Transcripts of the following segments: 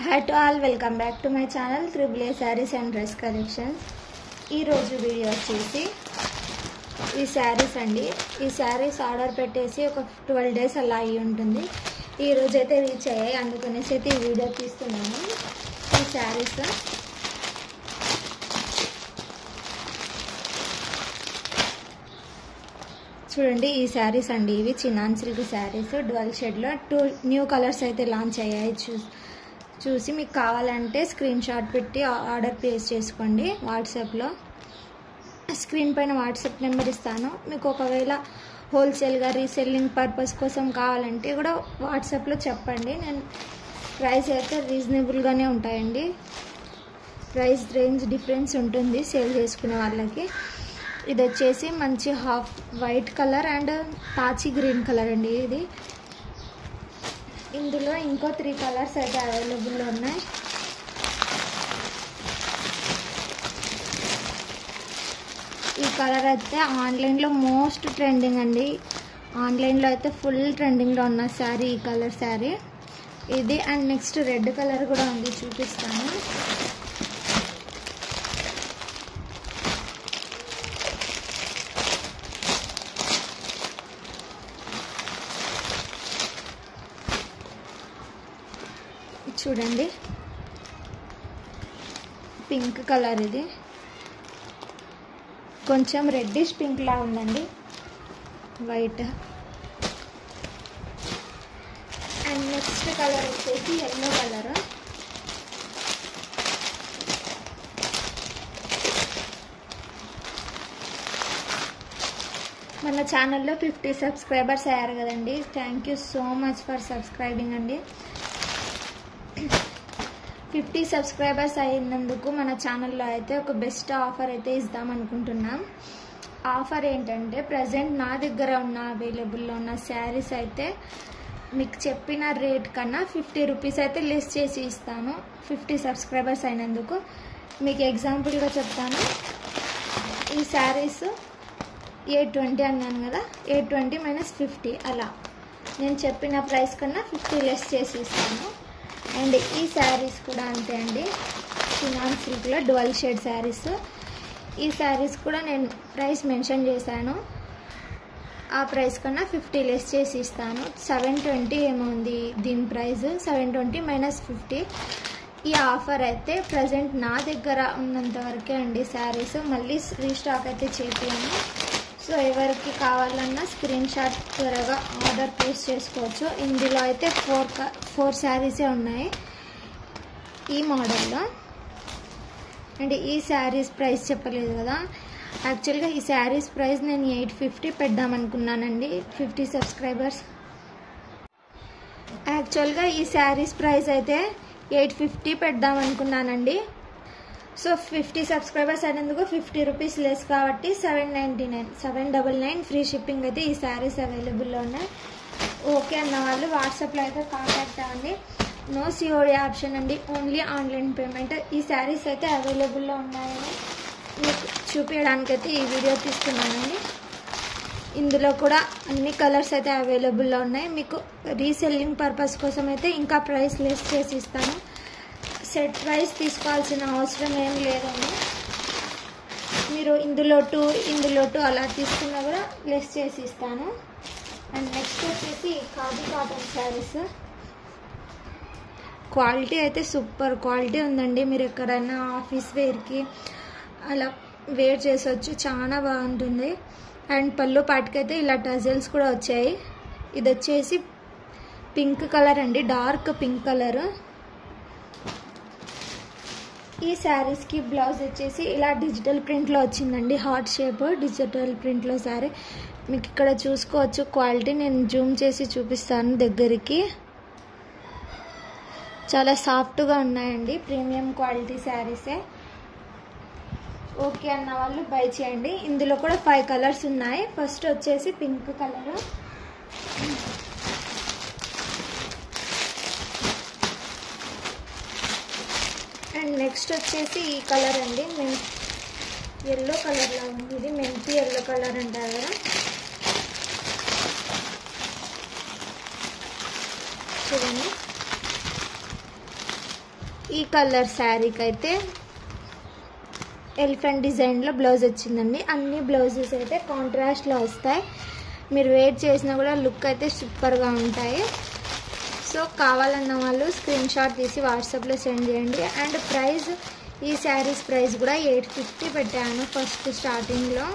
Hi to all, welcome back to my channel Triple A Sarees and Dress Collections. ఈ రోజు video వచ్చేసి ఈ సారీస్ అండి. ఈ సారీస్ ఆర్డర్ పెట్టేసి ఒక 12 డేస్ అలా అయ్యి ఉంటుంది. ఈ రోజు అయితే రీచ్ అయ్యాయి, అందుకనేసి అయితే ఈ వీడియో తీస్తున్నాను. ఈ సారీస్ చూడండి, ఈ సారీస్ అండి. ఇవి చినాన్ సిల్క్ సారీస్, డ్వల్ షేడ్లో 2 న్యూ కలర్స్ అయితే లాంచ్ అయ్యాయి. చూసి మీకు కావాలంటే స్క్రీన్ షాట్ పెట్టి ఆర్డర్ ప్లేస్ చేసుకోండి. వాట్సాప్లో స్క్రీన్ పైన వాట్సాప్ నెంబర్ ఇస్తాను. మీకు ఒకవేళ హోల్సేల్గా రీసెల్లింగ్ పర్పస్ కోసం కావాలంటే కూడా వాట్సాప్లో చెప్పండి. నేను ప్రైస్ అయితే రీజనబుల్గానే ఉంటాయండి. ప్రైస్ రేంజ్ డిఫరెన్స్ ఉంటుంది సేల్ చేసుకునే వాళ్ళకి. ఇది వచ్చేసి మంచి హాఫ్ వైట్ కలర్ అండ్ పాచి గ్రీన్ కలర్ అండి. ఇది ఇందులో ఇంకో 3 కలర్స్ అయితే అవైలబుల్లో ఉన్నాయి. ఈ కలర్ అయితే ఆన్లైన్లో మోస్ట్ ట్రెండింగ్ అండి. ఆన్లైన్లో అయితే ఫుల్ ట్రెండింగ్లో ఉన్న శారీ ఈ కలర్ శారీ ఇది. అండ్ నెక్స్ట్ రెడ్ కలర్ కూడా ఉంది, చూపిస్తాను. చూడండి, పింక్ కలర్, ఇది కొంచెం రెడ్డిష్ పింక్ లా ఉందండి, వైట్. అండ్ నెక్స్ట్ కలర్ వచ్చేసి ఎల్లో కలర్. మన ఛానల్లో 50 సబ్స్క్రైబర్స్ అయ్యారు కదండి. Thank you so much for subscribing అండి. 50 సబ్స్క్రైబర్స్ అయినందుకు మన ఛానల్లో అయితే ఒక బెస్ట్ ఆఫర్ అయితే ఇద్దాం అనుకుంటున్నాం. ఆఫర్ ఏంటంటే, ప్రజెంట్ నా దగ్గర ఉన్న అవైలబుల్లో ఉన్న శారీస్ అయితే మీకు చెప్పిన రేట్ కన్నా 50 రూపీస్ అయితే లెస్ చేసి ఇస్తాను. 50 సబ్స్క్రైబర్స్ అయినందుకు మీకు ఎగ్జాంపుల్గా చెప్తాను. ఈ శారీస్ 820 అన్నాను కదా, 820 - 50 అలా నేను చెప్పిన ప్రైస్ కన్నా 50 లెస్ చేసి ఇస్తాను. అండ్ ఈ శారీస్ కూడా అంతే అండి, చినాన్ సిల్క్లో డ్వల్ షేడ్ శారీస్. ఈ శారీస్ కూడా నేను ప్రైస్ మెన్షన్ చేశాను. ఆ ప్రైస్ కన్నా 50 లెస్ చేసి ఇస్తాను. 720 ఏమో ఉంది దీని ప్రైస్, 720 - 50. ఈ ఆఫర్ అయితే ప్రజెంట్ నా దగ్గర ఉన్నంత వరకే అండి. శారీస్ మళ్ళీ రీస్టాక్ అయితే చేపియాను. సో ఎవరికి కావాలన్నా స్క్రీన్ షాట్ త్వరగా ఆర్డర్ ప్లేస్ చేసుకోవచ్చు. ఇందులో అయితే 4 శారీసే ఉన్నాయి ఈ మోడల్లో. అండ్ ఈ శారీస్ ప్రైస్ చెప్పలేదు కదా, యాక్చువల్గా ఈ శారీస్ ప్రైస్ నేను 850 పెడదామనుకున్నానండి. 50 సబ్స్క్రైబర్స్. యాక్చువల్గా ఈ శారీస్ ప్రైస్ అయితే 850 పెడదామనుకున్నానండి. సో 50 సబ్స్క్రైబర్స్ అయినందుకు 50 రూపీస్ లెస్ కాబట్టి 799 ఫ్రీ షిప్పింగ్ అయితే ఈ శారీస్ అవైలబుల్లో ఉన్నాయి. ఓకే అన్న వాళ్ళు వాట్సాప్లో అయితే కాంటాక్ట్ అవ్వండి. నో సిఓడి ఆప్షన్ అండి, ఓన్లీ ఆన్లైన్ పేమెంట్. ఈ శారీస్ అయితే అవైలబుల్లో ఉన్నాయని మీకు చూపించడానికైతే ఈ వీడియో తీసుకున్నానండి. ఇందులో కూడా అన్ని కలర్స్ అయితే అవైలబుల్లో ఉన్నాయి. మీకు రీసెల్లింగ్ పర్పస్ కోసం అయితే ఇంకా ప్రైస్ లెస్ చేసి ఇస్తాను. సెట్ వైజ్ తీసుకోవాల్సిన అవసరం ఏం లేదండి. మీరు ఇందులో 2 అలా తీసుకున్నా కూడా లెస్ చేసి ఇస్తాను. అండ్ నెక్స్ట్ వచ్చేసి ఖాదీ కాటన్ శారీస్. క్వాలిటీ అయితే సూపర్ క్వాలిటీ ఉందండి. మీరు ఎక్కడైనా ఆఫీస్ వేర్కి అలా వేర్ చేసవచ్చు, చాలా బాగుంటుంది. అండ్ పళ్ళు పాటికైతే ఇలా టజల్స్ కూడా వచ్చాయి. ఇది వచ్చేసి పింక్ కలర్ అండి, డార్క్ పింక్ కలర్. ఈ శారీస్కి బ్లౌజ్ వచ్చేసి ఇలా డిజిటల్ ప్రింట్లో వచ్చిందండి, హార్ట్ షేప్ డిజిటల్ ప్రింట్లో శారీ. మీకు ఇక్కడ చూసుకోవచ్చు క్వాలిటీ, నేను జూమ్ చేసి చూపిస్తాను దగ్గరికి. చాలా సాఫ్ట్గా ఉన్నాయండి, ప్రీమియం క్వాలిటీ శారీసే. ఓకే అన్న వాళ్ళు బై చేయండి. ఇందులో కూడా 5 కలర్స్ ఉన్నాయి. ఫస్ట్ వచ్చేసి పింక్ కలర్, అండ్ నెక్స్ట్ వచ్చేసి ఈ కలర్ అండి, ఎల్లో కలర్లో ఉంది. ఇది మెంతి ఎల్లో కలర్ అంటారు కదా. చూడండి, ఈ కలర్ శారీకి అయితే ఎలిఫెంట్ డిజైన్లో బ్లౌజ్ వచ్చిందండి. అన్ని బ్లౌజెస్ అయితే కాంట్రాస్ట్లో వస్తాయి. మీరు వేర్ చేసినా కూడా లుక్ అయితే సూపర్గా ఉంటాయి. సో కావాలన్న వాళ్ళు స్క్రీన్ షాట్ తీసి వాట్సాప్లో సెండ్ చేయండి. అండ్ ప్రైస్, ఈ శారీస్ ప్రైస్ కూడా 850 పెట్టాను ఫస్ట్ స్టార్టింగ్లో.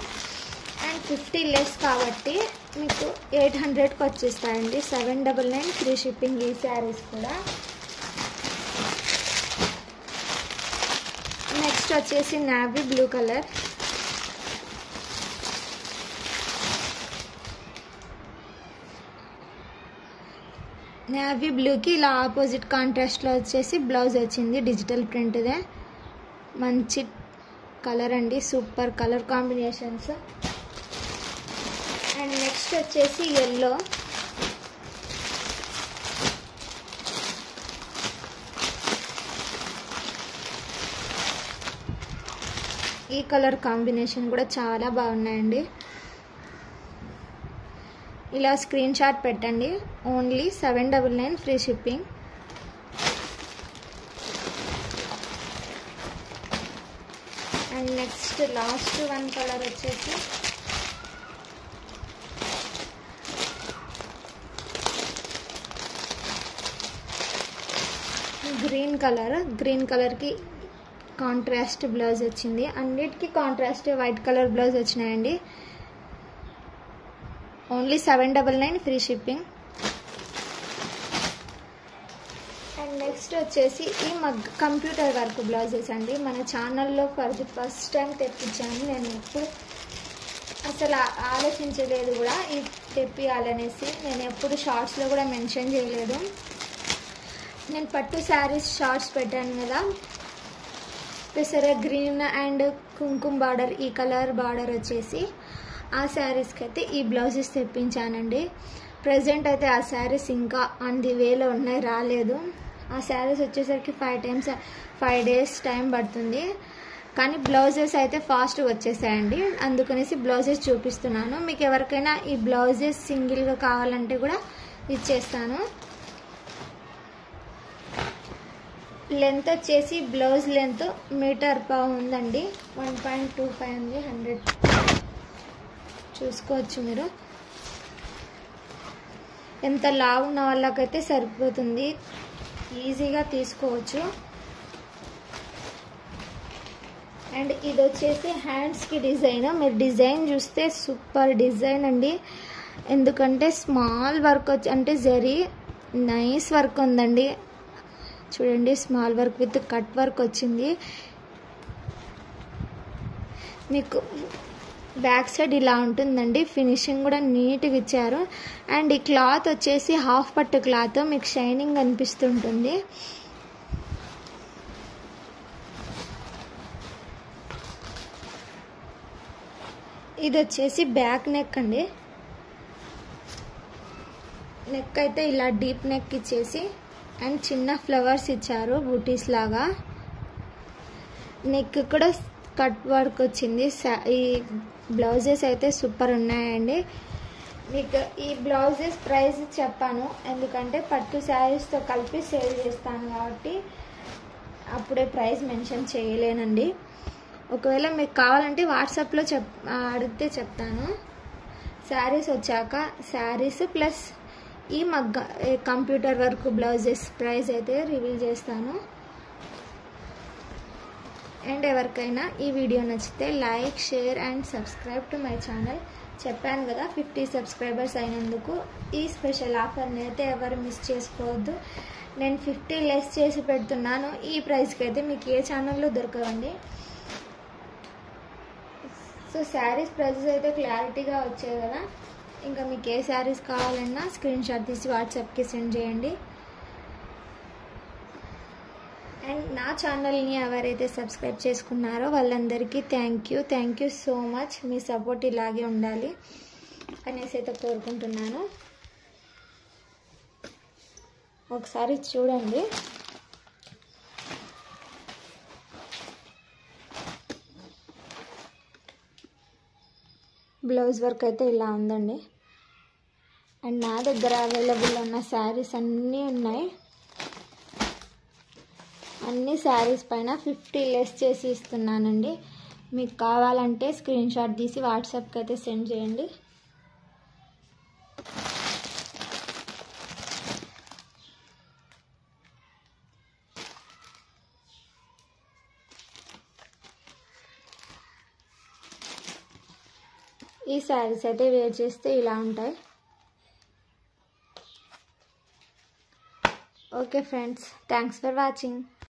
అండ్ 50 లెస్ కాబట్టి మీకు 800కి వచ్చేస్తాయండి. 799 ఫ్రీ షిప్పింగ్ ఈ శారీస్ కూడా. నెక్స్ట్ వచ్చేసి నావీ బ్లూ కలర్. నావీ బ్లూకి ఇలా ఆపోజిట్ కాంట్రాస్ట్లో వచ్చేసి బ్లౌజ్ వచ్చింది డిజిటల్ ప్రింట్దే. మంచి కలర్ అండి, super colour combinations. And next వచ్చేసి ఎల్లో. ఈ కలర్ కాంబినేషన్ కూడా చాలా బాగున్నాయండి. ఇలా స్క్రీన్ షాట్ పెట్టండి. Only 799 free shipping. And next last one colour వచ్చేసి గ్రీన్ కలర్. గ్రీన్ కలర్కి కాంట్రాస్ట్ బ్లౌజ్ వచ్చింది. అన్నిటికీ కాంట్రాస్ట్ వైట్ కలర్ బ్లౌజ్ వచ్చినాయండి. Only 799 free shipping. And next వచ్చేసి ఈ కంప్యూటర్ వర్క్ బ్లౌజెస్ అండి. మన ఛానల్లో ఫర్ ది ఫస్ట్ టైం తెప్పించాను. నేను ఎప్పుడు అసలు ఆలోచించలేదు కూడా ఈ తెప్పియాలనేసి. నేను ఎప్పుడు షార్ట్స్లో కూడా మెన్షన్ చేయలేదు. నేను పట్టు శారీస్ షార్ట్స్ పెట్టాను కదా, పెసర గ్రీన్ అండ్ కుంకుమ బార్డర్, ఈ కలర్ బార్డర్ వచ్చేసి ఆ శారీస్కి అయితే ఈ బ్లౌజెస్ తెప్పించానండి. ప్రజెంట్ అయితే ఆ శారీస్ ఇంకా ఆన్ ది వేలో ఉన్నాయి, రాలేదు. ఆ శారీస్ వచ్చేసరికి 5 డేస్ టైం పడుతుంది. కానీ బ్లౌజెస్ అయితే ఫాస్ట్గా వచ్చేసాయండి. అందుకనేసి బ్లౌజెస్ చూపిస్తున్నాను. మీకు ఎవరికైనా ఈ బ్లౌజెస్ సింగిల్గా కావాలంటే కూడా ఇచ్చేస్తాను. లెంత్ వచ్చేసి బ్లౌజ్ లెంత్ 1.5 మీటర్ ఉందండి. 1.25 ఉంది. 100 చూసుకోవచ్చు మీరు. ఎంత లావు ఉన్న వాళ్ళకైతే సరిపోతుంది, ఈజీగా తీసుకోవచ్చు. అండ్ ఇది వచ్చేసి హ్యాండ్స్కి డిజైన్. మీరు డిజైన్ చూస్తే సూపర్ డిజైన్ అండి. ఎందుకంటే స్మాల్ వర్క్ వచ్చి అంటే జరీ నైస్ వర్క్ ఉందండి. చూడండి, small work with cut work వచ్చింది. మీకు బ్యాక్ సైడ్ ఇలా ఉంటుందండి. ఫినిషింగ్ కూడా నీట్గా ఇచ్చారు. అండ్ ఈ క్లాత్ వచ్చేసి హాఫ్ పట్టు క్లాత్, మీకు షైనింగ్ అనిపిస్తుంటుంది. ఇది వచ్చేసి బ్యాక్ నెక్ అండి. నెక్ అయితే ఇలా డీప్ నెక్ ఇచ్చేసి అండ్ చిన్న ఫ్లవర్స్ ఇచ్చారు బూటీస్ లాగా. నెక్ కూడా కట్ వర్క్ వచ్చింది. ఈ బ్లౌజెస్ అయితే సూపర్ ఉన్నాయండి. మీకు ఈ బ్లౌజెస్ ప్రైస్ చెప్పాను, ఎందుకంటే పట్టు శారీస్తో కలిపి సేల్ చేస్తాను కాబట్టి అప్పుడే ప్రైస్ మెన్షన్ చేయలేనండి. ఒకవేళ మీకు కావాలంటే వాట్సాప్లో అడిగితే చెప్తాను. శారీస్ వచ్చాక శారీస్ ప్లస్ ఈ కంప్యూటర్ వర్క్ బ్లౌజెస్ ప్రైస్ అయితే రివీల్ చేస్తాను. అండ్ ఎవరికైనా ఈ వీడియో నచ్చితే like, share and subscribe to my channel. చెప్పాను కదా 50 సబ్స్క్రైబర్స్ అయినందుకు ఈ స్పెషల్ ఆఫర్ని అయితే ఎవరు మిస్ చేసుకోవద్దు. నేను 50 లెస్ చేసి పెడుతున్నాను. ఈ ప్రైస్కి అయితే మీకు ఏ ఛానల్లో దొరకవండి. సో శారీస్ ప్రైజెస్ అయితే క్లారిటీగా వచ్చాయి కదా. ఇంకా మీకు ఏ శారీస్ కావాలన్నా స్క్రీన్ షాట్ తీసి వాట్సాప్కి సెండ్ చేయండి. అండ్ నా ఛానల్ని ఎవరైతే సబ్స్క్రైబ్ చేసుకున్నారో వాళ్ళందరికీ thank you so much. Me support ఇలాగే ఉండాలి అనేసి అయితే కోరుకుంటున్నాను. ఒకసారి చూడండి. బ్లౌజ్ వర్క్ అయితే ఇలా ఉందండి. అండ్ నా దగ్గర అవైలబుల్ ఉన్న శారీస్ అన్నీ ఉన్నాయి. అన్ని శారీస్ పైన 50 లెస్ చేసి ఇస్తున్నానండి. మీకు కావాలంటే స్క్రీన్ షాట్ తీసి వాట్సాప్కి అయితే సెండ్ చేయండి. ఈ శారీస్ అయితే వేర్ చేస్తే ఇలా ఉంటాయి. Okay friends, thanks for watching.